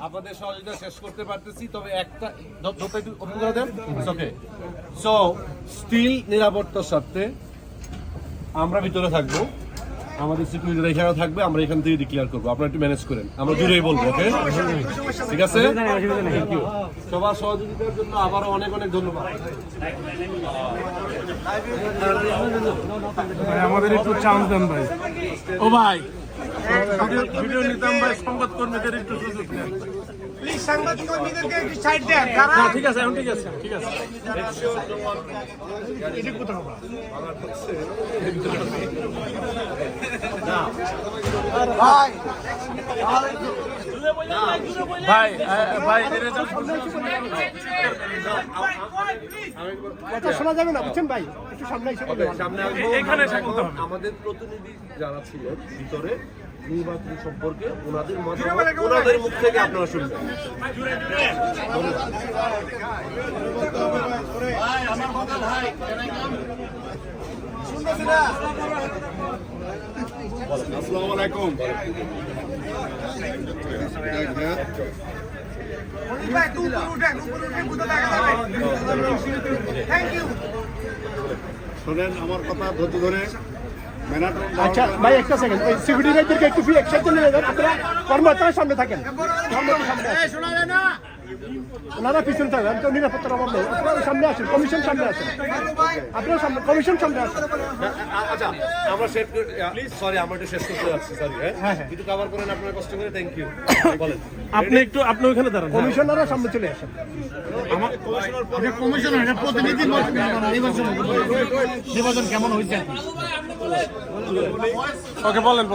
আপনাদের সহযোগিতা শেষ করতে পারতেছি, তবে একটা ওপেন করে দেন। ওকে, সো স্টিল নিরাপত্তার সাথে আমরা ভিতরে থাকবো, আমাদের সিকিউরিটি এখানে থাকবে, আমরা এখান থেকে ডিক্লেয়ার করবো, আপনারা একটু ম্যানেজ করেন, আমরা জুড়েই বলবো। ওকে, ঠিক আছে, সবার সহযোগিতার জন্য আবারও অনেক অনেক ধন্যবাদ। আমাদের একটু চান্স দেন ভাই। ও ভাই ভিডিও নিতাম ভাই, সংবাদ কর্মীদের একটু সুযোগ দেন প্লিজ, সংবাদ কর্মীদেরকে একটু সাইড দেন। ঠিক আছে, এখন ঠিক আছে, ঠিক আছে। ভাই ভাই ভাই শোনা যাবে না, বুঝছেন ভাই, একটু সামনে এসে এখানে আমাদের প্রতিনিধি যারা ছিল ভিতরে নির্বাচন সম্পর্কে ওনাদের মুখ থেকে আপনারা শুনবেন। আসসালামু আলাইকুম। শোনেন আমার কথা ধৈর্য ধরে। আচ্ছা ভাই, একটা সেকেন্ড, সিকিউরিটি গার্ডদেরকে একটু ফ্রি একসাথে নিয়ে যান, আপনারা কর্মকর্তারা সামনে থাকেন, ওনারা পিছনে থাকেন, তো নিরাপত্তার অভাব নেই, আপনারা সামনে আসেন, কমিশন সামনে আসেন, আপনারা সামনে, কমিশন সামনে আসেন। আচ্ছা, আমরা শেষ প্লিজ, সরি আমরা একটু শেষ করতে যাচ্ছি, সরি। হ্যাঁ, একটু কভার করেন আপনারা কষ্ট করে, থ্যাংক ইউ। বলেন আপনি ওখানে দাঁড়ান, কমিশনাররা সামনে চলে আসেন। আমার কমিশনার প্রতিনিধি নির্বাচন কেমন হয়েছে? ওকে, বলেন।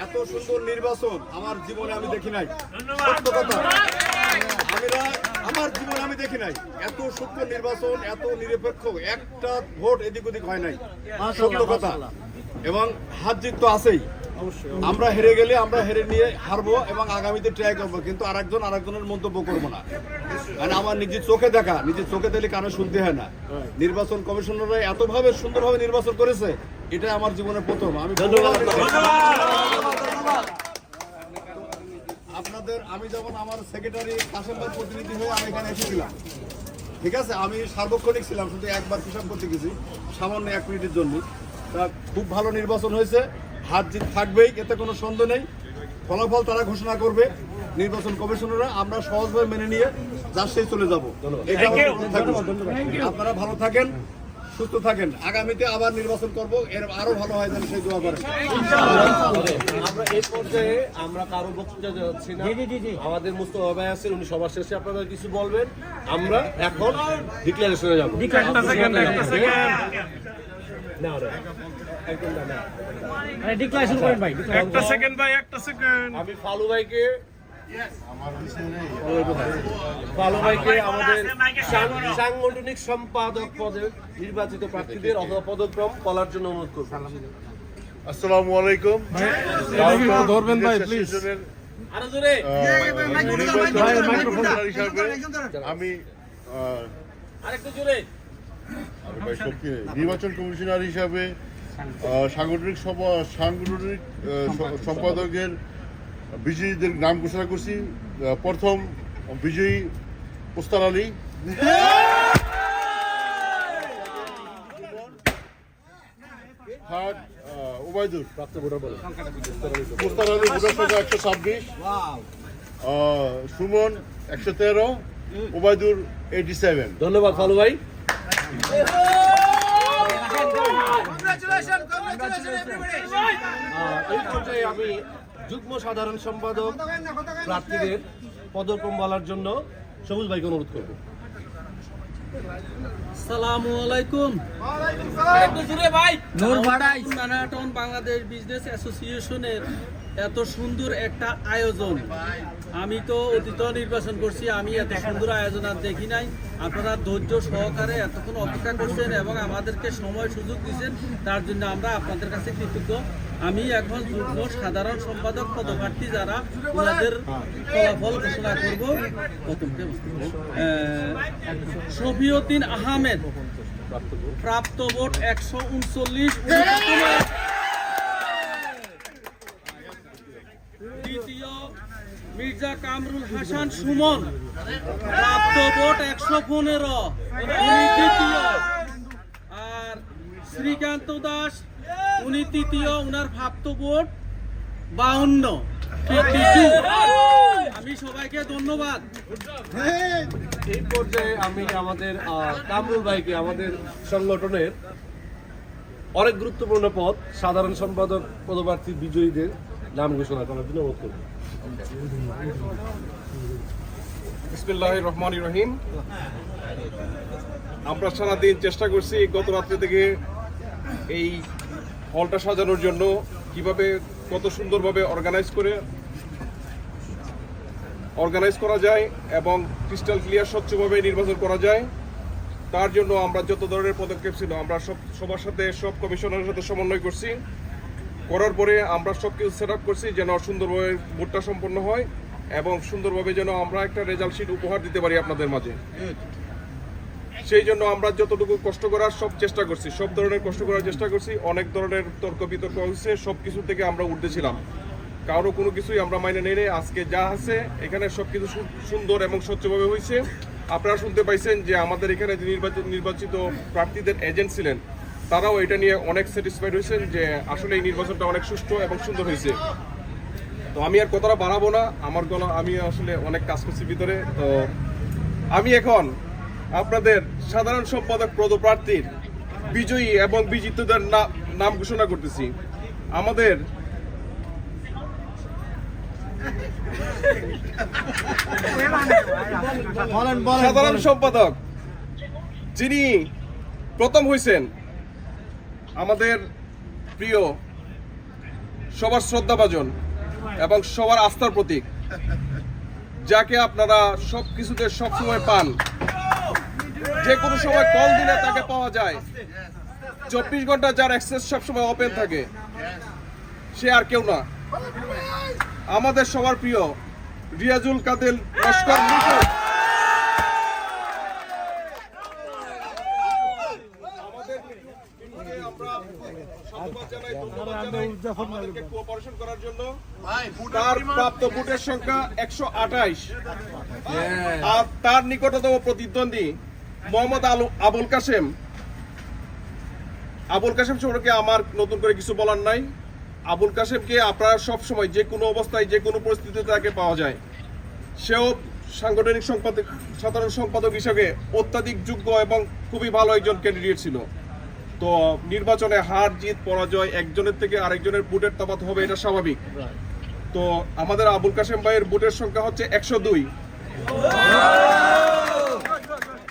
এত সুন্দর নির্বাচন আমার জীবনে আমি দেখি নাই, সত্য কথা। আমার জীবনে আমি দেখি নাই এত সত্য নির্বাচন, এত নিরপেক্ষ, একটা ভোট এদিক ওদিক হয় নাই, সত্য কথা। এবং হার জিত তো আছেই, আমরা হেরে গেলে আমরা হেরে নিয়ে হারবো এবং আগামীতে ট্রাই করবো, কিন্তু আরেকজনের মন্তব্য করবো না। মানে আমার নিজের চোখে দেখা, নিজের চোখে দেখলে কানে শুনতে হয় না। নির্বাচন কমিশনাররা এতভাবে সুন্দরভাবে নির্বাচন করেছে, এটা আমার জীবনে প্রথম। আমি আপনাদের, আমি যেমন আমার সেক্রেটারি কাশেমবাগ প্রতিনিধি হয়ে আমি এখানে এসেছিলাম, ঠিক আছে, আমি সার্বক্ষণিক ছিলাম, শুধু একবার হিসাব করতে গেছি সামান্য 1 মিনিটের জন্য। তা খুব ভালো নির্বাচন হয়েছে, হার জিত থাকবেই, এতে কোনো সন্দেহ নেই। ফলাফল তারা ঘোষণা করবে নির্বাচন কমিশনাররা, আমরা সহজভাবে মেনে নিয়ে যার সেই চলে যাব। আপনারা ভালো থাকেন, সুস্থ থাকেন, আগামীতে আবার নির্বাচন করব, এর আরো ভালো হয় যেন সেই দোয়া করেন। আমরা এই পর্যায়ে আমরা কারো বক্তৃতা যাচ্ছি না, আমাদের মুস্তফা ভাই আছেন, উনি সবার শেষে আপনারা কিছু বলবেন, আমরা এখন ডিক্লারেশনে যাব। আমি ফালু ভাইকে আমাদের সাংগঠনিক সম্পাদক পদে নির্বাচিত প্রার্থীদের অথবা পদক্রম বলার জন্য অনুরোধ করব। আসসালামু আলাইকুম। ধরবেন ভাই প্লিজ। আমি নির্বাচন কমিশনার হিসাবে সাংগঠনিক সম্পাদকের বিজয়ীদের নাম ঘোষণা করছি। প্রথম বিজয়ী পোস্তার আলী, থার্ড ওবায়দুর, পোস্তার আলী ভোটার সংখ্যা 126, সুমন 113, ওবায়দুর 87। ধন্যবাদ ফালু ভাই। এই পর্যায়ে আমি যুগ্ম সাধারণ সম্পাদক প্রার্থীদের পদক্রম বলার জন্য সবুজ ভাইকে অনুরোধ করব। আসসালামু আলাইকুম। ম্যারাথন বাংলাদেশ বিজনেস অ্যাসোসিয়েশনের এত সুন্দর একটা আয়োজন, আমি তো অতীত নির্বাচন করছি, আমি এত সুন্দর আয়োজন আর দেখি নাই। আপনারা ধৈর্য সহকারে এতক্ষণ অপেক্ষা করছেন এবং আমাদেরকে সময় সুযোগ দিচ্ছেন, তার জন্য আমরা আপনাদের কাছে কৃতজ্ঞ। আমি এখন যুগ্ম সাধারণ সম্পাদক পদপ্রার্থী যারা ওনাদের ফলাফল ঘোষণা করব। শফিউদ্দিন আহমেদ প্রাপ্ত ভোট 139। মির্জা কামরুল হাসান সুমন, প্রাপ্ত ভোট 115, উনি দ্বিতীয়। আর শ্রীকান্ত দাস উনি তৃতীয়, উনার প্রাপ্ত ভোট 52, 52। আমি সবাইকে ধন্যবাদ। এই পর্যায়ে আমি আমাদের কামরুল ভাইকে আমাদের সংগঠনের অনেক গুরুত্বপূর্ণ পদ সাধারণ সম্পাদক পদপ্রার্থী বিজয়ীদের নাম ঘোষণা করার জন্য অনুরোধ করব। বিসমিল্লাহির রহমানির রহিম। আমরা সারাদিন চেষ্টা করছি গত রাত্রে থেকে এই হলটা সাজানোর জন্য, কিভাবে কত সুন্দরভাবে অর্গানাইজ করা যায় এবং ক্রিস্টাল ক্লিয়ার স্বচ্ছভাবে নির্বাচন করা যায়। তার জন্য আমরা যত ধরনের পদক্ষেপ ছিল আমরা সবার সাথে, সব কমিশনারের সাথে সমন্বয় করছি। করার পরে আমরা সব কিছু সেট আপ করছি যেন সুন্দরভাবে ভোটটা সম্পন্ন হয় এবং সুন্দরভাবে যেন আমরা একটা রেজাল্ট শিট উপহার দিতে পারি আপনাদের মাঝে। সেই জন্য আমরা যতটুকু কষ্ট করার সব চেষ্টা করছি, সব ধরনের কষ্ট করার চেষ্টা করছি। অনেক ধরনের তর্ক বিতর্ক হয়েছে, সব কিছু থেকে আমরা উঠতেছিলাম, কারো কোনো কিছুই আমরা মাইনে নেই নেই। আজকে যা আছে এখানে সব কিছু সুন্দর এবং স্বচ্ছভাবে হয়েছে। আপনারা শুনতে পাইছেন যে আমাদের এখানে যে নির্বাচিত প্রার্থীদের এজেন্ট ছিলেন তারাও এটা নিয়ে অনেক স্যাটিসফাইড হয়েছেন যে আসলে এই নির্বাচনটা অনেক সুষ্ঠু এবং সুন্দর হয়েছে। তো আমি আর কথাটা বাড়াবো না, আমি আসলে অনেক কাজ করছি ভিতরে। তো আমি এখন আপনাদের সাধারণ সম্পাদক পদপ্রার্থীর বিজয়ী এবং বিজিতদের নাম ঘোষণা করতেছি। আমাদের সাধারণ সম্পাদক যিনি প্রথম হয়েছেন, আমাদের প্রিয়, সবার শ্রদ্ধাভাজন এবং সবার আস্থার প্রতীক, যাকে আপনারা সব কিছুতে সবসময় পান, যে কোনো সময় কল দিলে তাকে পাওয়া যায়, 24 ঘন্টা যার অ্যাক্সেস সবসময় ওপেন থাকে, সে আর কেউ না, আমাদের সবার প্রিয় রিয়াজুল কাদের লস্কর মিঠু। আমাদেরকে কোঅপারেশন করার জন্য। তার প্রাপ্ত ভোটের সংখ্যা 128। আর তার নিকটতম প্রতিদ্বন্দ্বী মোহাম্মদ আবুল কাশেম সম্পর্কে আমার নতুন করে কিছু বলার নাই। আবুল কাশেমকে আপনারা সব সময় যে কোনো অবস্থায়, যে কোনো পরিস্থিতিতে তাকে পাওয়া যায়। সেও সাংগঠনিক সাধারণ সম্পাদক হিসেবে অত্যাধিক যোগ্য এবং খুবই ভালো একজন ক্যান্ডিডেট ছিল। তো নির্বাচনে হার জিত পরাজয় একজনের থেকে আরেকজনের ভোটের তফাৎ হবে, এটা স্বাভাবিক। তো আমাদের আবুল কাশেম ভাইয়ের ভোটের সংখ্যা হচ্ছে 102।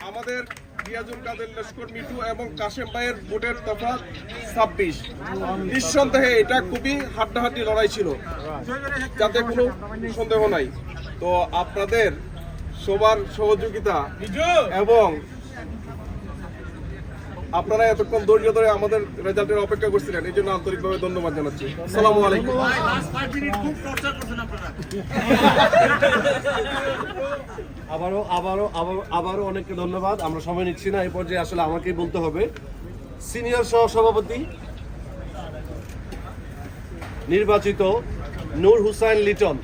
আমাদের রিয়াজুল কাদের লস্কর মিঠু এবং কাশেম ভাইয়ের ভোটের তফাৎ 26। নিঃসন্দেহে এটা খুবই হাড্ডাহাড্ডি লড়াই ছিল, যাতে কোনো সন্দেহ নাই। তো আপনাদের সবার সহযোগিতা এবং আপনারা এতক্ষণ ধৈর্য ধরে আমাদের রেজাল্টের অপেক্ষা করছিলেন, এই জন্য আন্তরিকভাবে ধন্যবাদ জানাচ্ছি। আসসালামু আলাইকুম। আবারও অনেককে ধন্যবাদ। আমরা সময় নিচ্ছি না, এই পর্যায়ে আসলে আমাকেই বলতে হবে। সিনিয়র সহসভাপতি নির্বাচিত নূর হুসাইন লিটন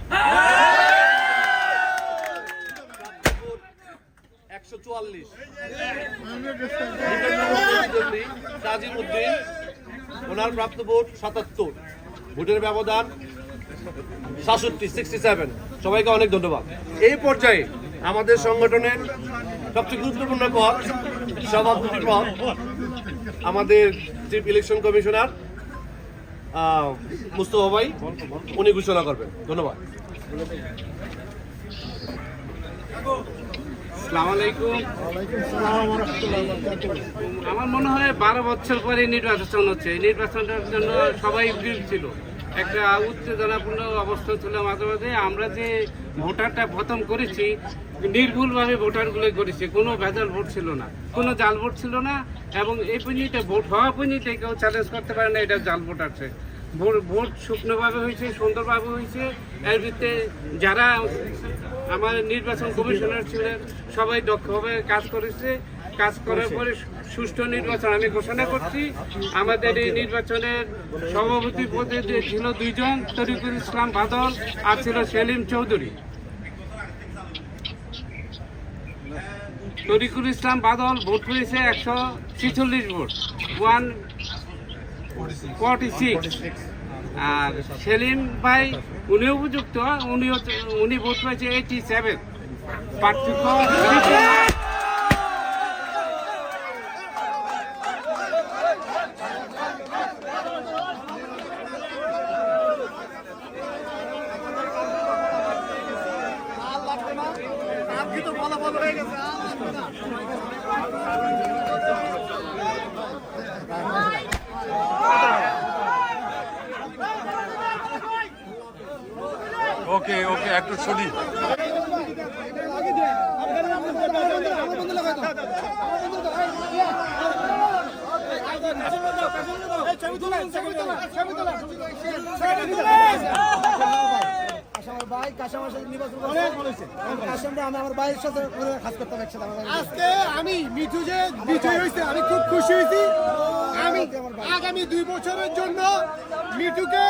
144। তাজিম উদ্দিন, ওনার প্রাপ্ত ভোট 77। ভোটের ব্যবধান 67। সবাইকে অনেক ধন্যবাদ। এই পর্যায়ে আমাদের সংগঠনের সবচেয়ে গুরুত্বপূর্ণ পদ, সভাপতি পদ, আমাদের চিফ ইলেকশন কমিশনার মুস্তফা ভাই, উনি ঘোষণা করবেন। ধন্যবাদ। আমার মনে হয় 12 বছর পরে নির্বাচন হচ্ছে। এই নির্বাচনটার জন্য সবাই গ্রিপ ছিল, একটা উত্তেজনাপূর্ণ অবস্থা ছিল মাঝে মাঝে। আমরা যে ভোটারটা প্রথম করেছি, নির্ভুলভাবে ভোটারগুলো করেছি, কোনো ভেজাল ভোট ছিল না, কোনো জাল ভোট ছিল না। এবং এই পর্যন্ত ভোট হওয়া পর্যন্ত কেউ চ্যালেঞ্জ করতে পারে না এটা জাল ভোট আছে। ভোট শুকনোভাবে হয়েছে, সুন্দরভাবে হয়েছে। এর ভিত্তিতে যারা আমার নির্বাচন কমিশনার ছিলেন সবাই দক্ষভাবে কাজ করেছে। কাজ করার পরে সুষ্ঠু নির্বাচন আমি ঘোষণা করছি। আমাদের এই নির্বাচনের সভাপতি পদে ছিল 2 জন, তরিকুল ইসলাম বাদল আর ছিল সেলিম চৌধুরী। তরিকুল ইসলাম বাদল ভোট পেয়েছে 146 ভোট 146। আর সেলিম ভাই উনিও উপযুক্ত, উনি ভোট পেয়েছে 87। পার্থক্য ওকে ওকে একটু শুনি। আজকে আমি মিঠু যে বিজয় হয়েছে আমি খুব খুশি হয়েছি। আমি আগামী 2 বছরের জন্য মিঠুকে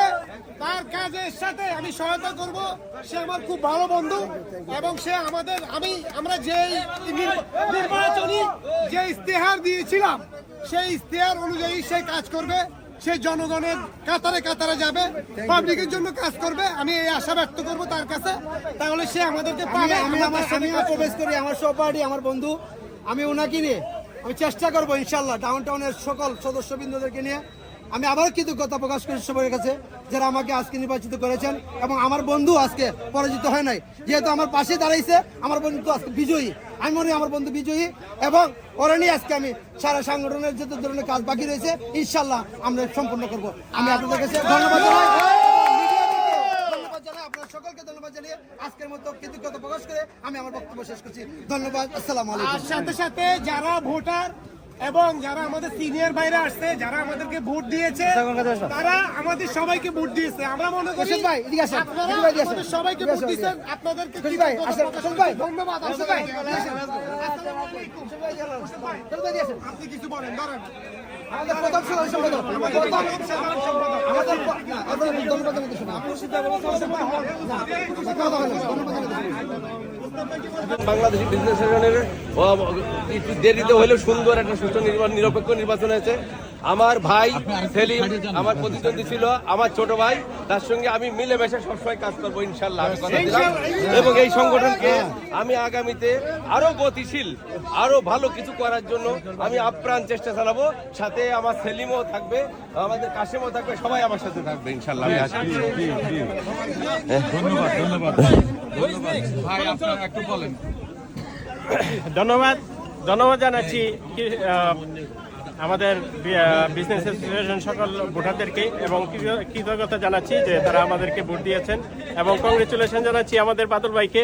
তার কাজের সাথে আমি সহায়তা করব। সে আমার খুব ভালো বন্ধু এবং সে আমরা যে নির্বাচনী যে ইস্তেহার দিয়েছিলাম সেই ইস্তেহার অনুযায়ী সে কাজ করবে। সে জনগণের কাতারে কাতারে যাবে, পাবলিকের জন্য কাজ করবে। আমি এই আশা ব্যক্ত করব তার কাছে, তাহলে সে আমাদেরকে পাবে। আমি আমার সামনে প্রবেশ করি, আমার সহপাঠী, আমার বন্ধু, আমি ওনাকে নিয়ে আমি চেষ্টা করবো ইনশাল্লাহ ডাউন টাউনের সকল সদস্যবৃন্দদেরকে নিয়ে আমি আবার কৃতজ্ঞতা প্রকাশ করি সবার কাছে যারা আমাকে আজকে নির্বাচিত করেছেন এবং আমার বন্ধু আজকে পরাজিত হয় নাই, যেহেতু আমার পাশে দাঁড়াইছে। আমার বন্ধু আজকে বিজয়ী, আমি মনে করি আমার বন্ধু বিজয়ী এবং ওরা নিয়ে আজকে আমি সারা সংগঠনের যত ধরনের কাজ বাকি রয়েছে ইনশাল্লাহ আমরা সম্পূর্ণ করব। আমি আপনাদের কাছে ধন্যবাদ জানাই, আপনার সকলকে ধন্যবাদ জানিয়ে আজকের মতো কৃতজ্ঞতা প্রকাশ করে আমি আমার বক্তব্য শেষ করছি। ধন্যবাদ, আসসালামু আলাইকুম। আর সাথে সাথে যারা ভোটার এবং যারা আমাদের সিনিয়র ভাইরা আসছে, যারা আমাদেরকে ভোট দিয়েছে, তারা আমাদের সবাইকে ভোট দিয়েছে। আমরা মনে করি ভাই এদিকে আসেন, আপনারা আমাদের সবাইকে ভোট দিয়েছেন, আপনাদেরকে ভাই আসেন, ভাই ধন্যবাদ। ভাই আপনি কিছু বলেন, ধরেন আমাদের প্রথম সাধারণ সম্পাদক আমাদের ধন্যবাদ জানাতে শুনুন। বাংলাদেশি বিজনেস ইউনিয়নের একটু দেরিতে হলেও সুন্দর একটা সুষ্ঠু নিরপেক্ষ নির্বাচন হয়েছে। আমার ভাই সেলিম আমার প্রতিদ্বন্দ্বী ছিল, আমার ছোট ভাই, তার সঙ্গে আমি মিলেমিশে সবসময় কাজ করবো ইনশাল্লাহ আমি কথা দিলাম। এবং এই সংগঠনকে আমি আগামীতে আরো গতিশীল, আরো ভালো কিছু করার জন্য আমি আপ্রাণ চেষ্টা চালাবো। সাথে আমার সেলিমও থাকবে, আমাদের কাশেমও থাকবে, সবাই আমার সাথে থাকবে ইনশাল্লাহ। ধন্যবাদ জানাচ্ছি আমাদের বিজনেস অ্যাসোসিয়েশন সকল ভোটারদেরকে এবং কৃতজ্ঞতা জানাচ্ছি যে তারা আমাদেরকে ভোট দিয়েছেন এবং কংগ্রেচুলেশন জানাচ্ছি আমাদের বাদল ভাইকে।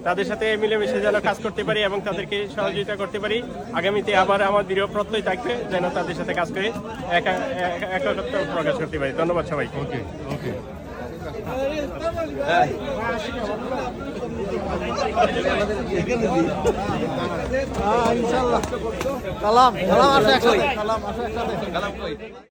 তাদের সাথে মিলেমিশে যেন কাজ করতে পারি এবং তাদেরকে সহযোগিতা করতে পারি। আগামীতে আবার আমার দৃঢ় প্রত্যয় থাকবে যেন তাদের সাথে কাজ করে একাত্ম প্রকাশ করতে পারি। ধন্যবাদ সবাইকে। ইনশাআল্লাহ কালাম আসে একসাথে।